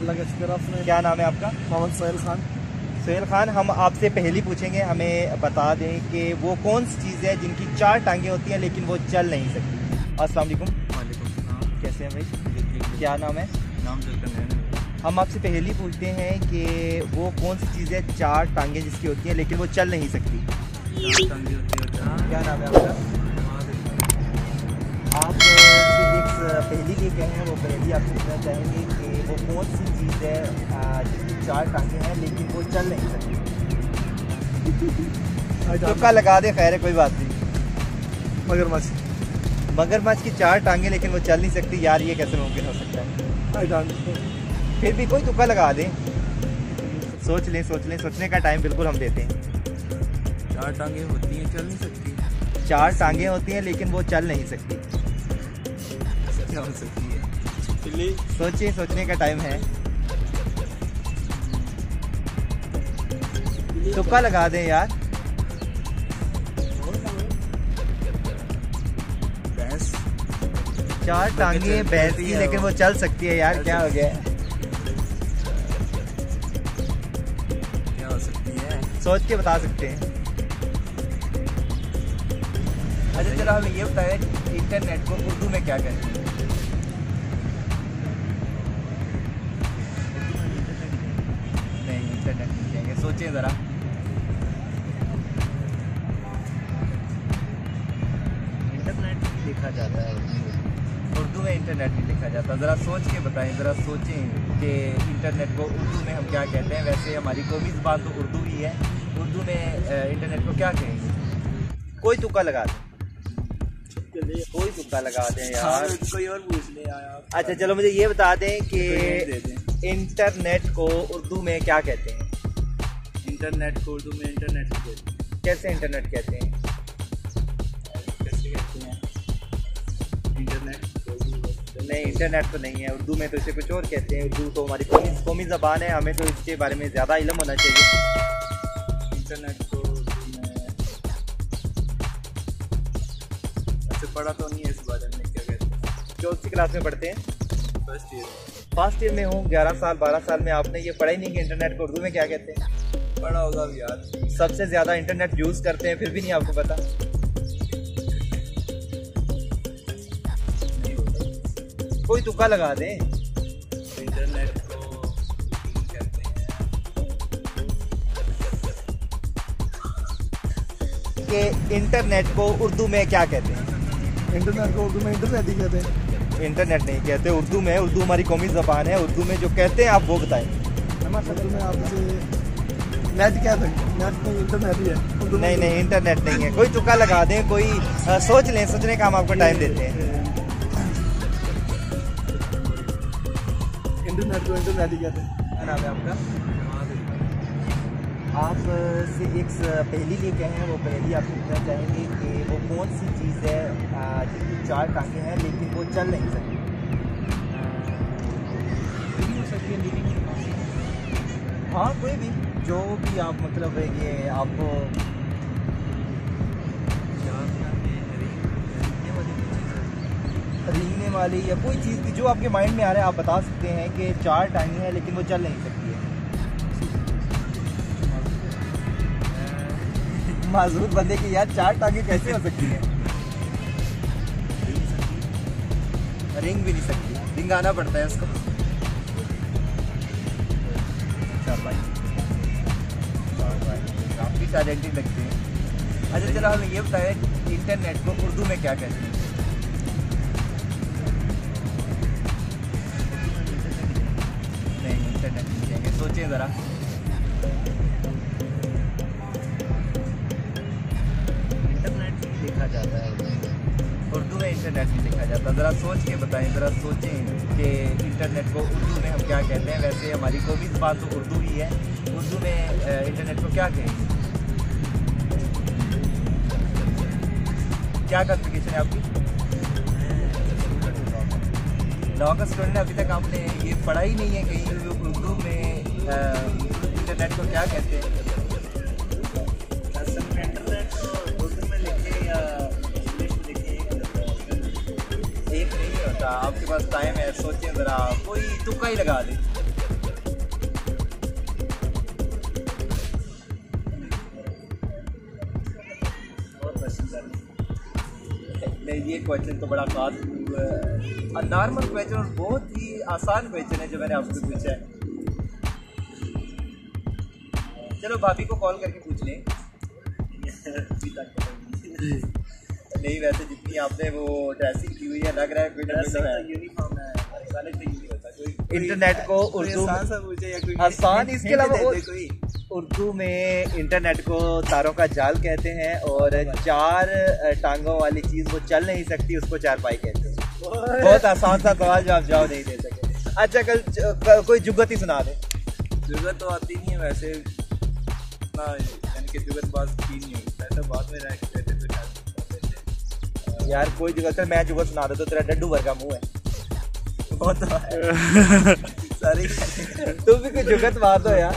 अल्लाह का शुक्र। आपने क्या नाम है आपका? मोहम्मद सोहेल खान। सोहेल खान, हम आपसे पहेली पूछेंगे, हमें बता दें कि वो कौन सी चीज़ है जिनकी 4 टांगें होती हैं लेकिन वो चल नहीं सकती। अस्सलाम वालेकुम। वालेकुम सलाम। कैसे हैं भाई? क्या नाम है? नाम जुल्करनैन। हम आपसे पहेली पूछते हैं कि वो कौन सी चीज़ है 4 टांगें जिसकी होती हैं लेकिन वो चल नहीं सकती। तंगी होती है। क्या नाम है आपका? आप एक पहेली लेके आए हैं, वो पहेली आप पूछना चाहेंगे कि वो कौन सी चीज़ है जिसकी 4 टांगें हैं लेकिन वो चल नहीं सकती। तुक्का लगा दे, खैर है, कोई बात नहीं। मगरमच्छ। मगरमच्छ की 4 टांगें लेकिन वो चल नहीं सकती। यार ये कैसे मुमकिन हो सकता है? फिर भी कोई तुक्का लगा दे। सोच लें, सोचने का टाइम बिल्कुल हम देते हैं। 4 टांगे होती हैं, चल नहीं सकती। 4 टांगें होती हैं लेकिन वो चल नहीं सकती। क्या हो सकती है? सोचिए, सोचने का टाइम है। तुक्का लगा दें यार। भैंस। 4 टांगे भैंस की लेकिन वो चल सकती है। यार क्या हो गया? क्या हो सकती है? सोच के बता सकते हैं। अच्छा चलो हमें ये बताएं, इंटरनेट को उर्दू में क्या कहते हैं? नहीं, इंटरनेट नहीं कहेंगे, सोचें ज़रा। इंटरनेट लिखा जाता है उर्दू में, इंटरनेट नहीं लिखा जाता। ज़रा सोच के बताएं, ज़रा सोचें कि इंटरनेट को उर्दू में हम क्या कहते हैं। वैसे हमारी कौमी ज़बान तो उर्दू ही है, उर्दू में इंटरनेट को क्या कहेंगे? कोई तुक्का लगा दें, कोई तुक्का लगा दें यार। कोई और पूछ ले यार। अच्छा चलो मुझे ये बता दें कि इंटरनेट को उर्दू में क्या कहते हैं? इंटरनेट को उर्दू में इंटरनेट कहते हैं। कैसे इंटरनेट कहते हैं? कैसे कहते हैं? इंटरनेट नहीं, इंटरनेट तो नहीं है उर्दू में, तो इसे कुछ और कहते हैं। उर्दू तो हमारी कौमी ज़बान है, हमें तो इसके बारे में ज़्यादा इल्म होना चाहिए। इंटरनेट को उर्दू में अच्छा पढ़ा तो नहीं है इस बारे में, क्या कहते हैं? कौन सी क्लास में पढ़ते हैं? First year. फर्स्ट ईयर में हूँ। 11 साल 12 साल में आपने ये पढ़ा ही नहीं कि इंटरनेट को उर्दू में क्या कहते हैं? पढ़ा होगा भी यार। सबसे ज़्यादा इंटरनेट यूज़ करते हैं, फिर भी नहीं आपको पता? कोई तुक्का लगा दें। इंटरनेट को कहते हैं कि इंटरनेट को उर्दू में क्या कहते हैं? इंटरनेट को उर्दू में इंटरनेट ही कहते हैं। इंटरनेट नहीं कहते उर्दू में, उर्दू हमारी कौमी ज़बान है। उर्दू में जो कहते हैं आप वो बताएं। उर्दू में आप नेट कहते हैं। नेट नहीं, इंटरनेट ही है उर्दू में। नहीं, इंटरनेट नहीं है। कोई तुक्का लगा दें, कोई सोच लें, सोचने का हम आपको टाइम देते हैं। इंटरनेट को इंटरनेट ही कहते हैं। क्या नाम है आपका? आप से एक पहेली लेके आए हैं, वो पहेली आप पूछना चाहेंगे कि वो कौन सी चीज़ है जिसकी 4 टांगें हैं लेकिन वो चल नहीं सकती। हो सकती है लिविंग। हाँ कोई भी, जो भी आप मतलब है ये आपको रींगने वाली या कोई चीज़ भी जो आपके माइंड में आ रहा है आप बता सकते हैं कि 4 टांगें हैं लेकिन वो चल नहीं सकती है। माजूर बंदे की यार 4 टांगें कैसे हो सकती हैं? रिंग भी नहीं सकती, रिंग आना पड़ता है उसको। अच्छा भाई, काफ़ी टैलेंटेड लगते हैं। अच्छा चलो हमें ये बताएं, इंटरनेट को उर्दू में क्या कहते हैं? नहीं, इंटरनेट नहीं कहेंगे, सोचें ज़रा। इंटरनेट लिखा जाता है उर्दू में, इंटरनेट नहीं लिखा जाता। ज़रा सोच के बताएं, ज़रा सोचें कि इंटरनेट को उर्दू में हम क्या कहते हैं। वैसे हमारी कौमी ज़बान तो उर्दू ही है, उर्दू में इंटरनेट को क्या कहेंगे? क्या क्वालिफिकेशन है आपकी? लॉ का स्टूडेंट है। अभी तक आपने ये पढ़ा ही नहीं है कहीं उर्दू में इंटरनेट को क्या कहते हैं? इंटरनेट को उर्दू में लिखे या इंग्लिश में लिखे, एक नहीं होता। आपके पास टाइम है, सोचें ज़रा, कोई तुक्का ही लगा दे। नहीं, ये क्वेश्चन तो बड़ा खास नॉर्मल क्वेश्चन और बहुत ही आसान क्वेश्चन है जो मैंने आपसे पूछा है। चलो भाभी को कॉल करके पूछ लें। नहीं, वैसे जितनी आपने वो ड्रेसिंग की हुई है लग रहा है यूनिफॉर्म है, इंटरनेट को उर्दू आसान, इसके अलावा उर्दू में इंटरनेट को तारों का जाल कहते हैं और 4 टांगों वाली चीज़ वो चल नहीं सकती, उसको चारपाई कहते हैं। बहुत आसान सा सवाल जो आप जवाब नहीं दे सके। अच्छा, कल कोई जुगत ही सुना दे। जुगत तो आती नहीं है वैसे ना, यानी कि जुगत बात की नहीं होती, ऐसा बाद में रह के तो यार कोई जुगत, मैं जुगत सुना दे तो तेरा डड्डू वर्गा मुँह है। बहुत सारी तू भी कोई जुगत मार दो यार।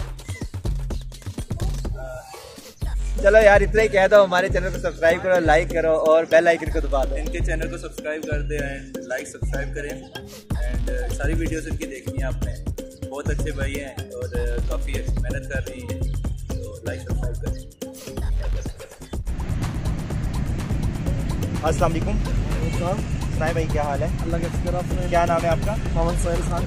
चलो यार, इतना ही कह दो। हमारे चैनल को सब्सक्राइब करो, लाइक करो और बेल आइकन को दबा दो। इनके चैनल को सब्सक्राइब कर दे एंड लाइक सब्सक्राइब करें एंड सारी वीडियोस इनकी देखनी है आपने। बहुत अच्छे भाई हैं और काफ़ी मेहनत कर रही हैं, तो लाइक सब्सक्राइब करें। अस्सलाम वालेकुम। सुनाए भाई, क्या हाल है? अल्लाह का शुक्र। आपने क्या नाम है आपका? मोहम्मद सोहेल खान।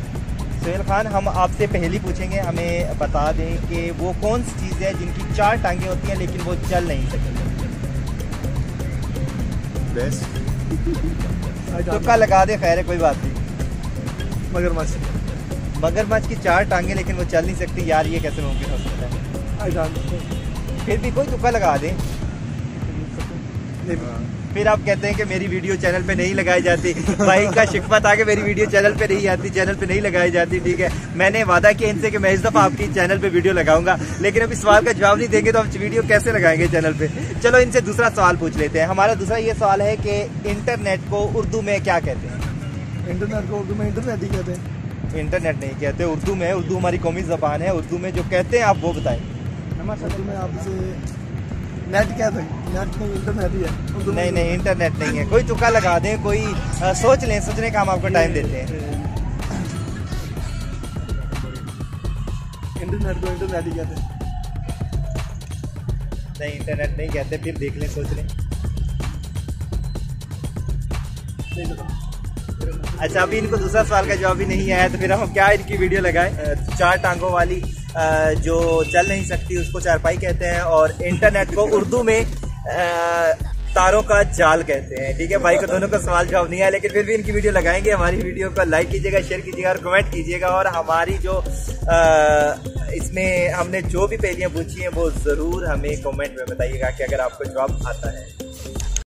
सोहेल खान, हम आपसे पहली पूछेंगे, हमें बता दें कि वो कौन सी चीज़ है जिनकी 4 टांगें होती हैं लेकिन वो चल नहीं सकती। तुक्का लगा दे, खैर है, कोई बात नहीं। मगरमच्छ। मगरमच्छ की 4 टांगें लेकिन वो चल नहीं सकती, यार ये कैसे मुमकिन हो सकता है? फिर भी कोई तुक्का लगा दे। फिर आप कहते हैं कि मेरी वीडियो चैनल पे नहीं लगाई जाती। भाई का शिकवा था कि मेरी वीडियो चैनल पे नहीं आती, चैनल पे नहीं लगाई जाती। ठीक है, मैंने वादा किया इनसे कि मैं इस दफ़ा आपकी चैनल पे वीडियो लगाऊंगा, लेकिन अभी सवाल का जवाब नहीं देंगे तो हम वीडियो कैसे लगाएंगे चैनल पे। चलो इनसे दूसरा सवाल पूछ लेते हैं। हमारा दूसरा ये सवाल है कि इंटरनेट को उर्दू में क्या कहते हैं? इंटरनेट को उर्दू में इंटरनेट ही कहते हैं। इंटरनेट नहीं कहते, उर्दू में। उर्दू हमारी कौमी ज़बान है, उर्दू में जो कहते हैं आप वो बताएं। उर्दू में आपसे नेट कहते हैं, नेट में इंटरनेट ही है। नहीं नहीं, इंटरनेट नहीं है। कोई तुक्का लगा दें, कोई सोच लें, सोचने का हम आपको टाइम देते हैं। इंटरनेट को इंटरनेट ही कहते हैं। नहीं, इंटरनेट नहीं कहते, फिर देख लें, सोच लें। अच्छा, अभी इनको दूसरा सवाल का जवाब भी नहीं आया तो फिर हम क्या इनकी वीडियो लगाएं? 4 टांगों वाली जो चल नहीं सकती उसको चारपाई कहते हैं और इंटरनेट को उर्दू में तारों का जाल कहते हैं। ठीक है, भाई को दोनों का सवाल जवाब नहीं आया, लेकिन फिर भी इनकी वीडियो लगाएंगे। हमारी वीडियो को लाइक कीजिएगा, शेयर कीजिएगा और कमेंट कीजिएगा। और हमारी जो इसमें हमने जो भी पहेलियां पूछी हैं वो ज़रूर हमें कमेंट में बताइएगा कि अगर आपको जवाब आता है।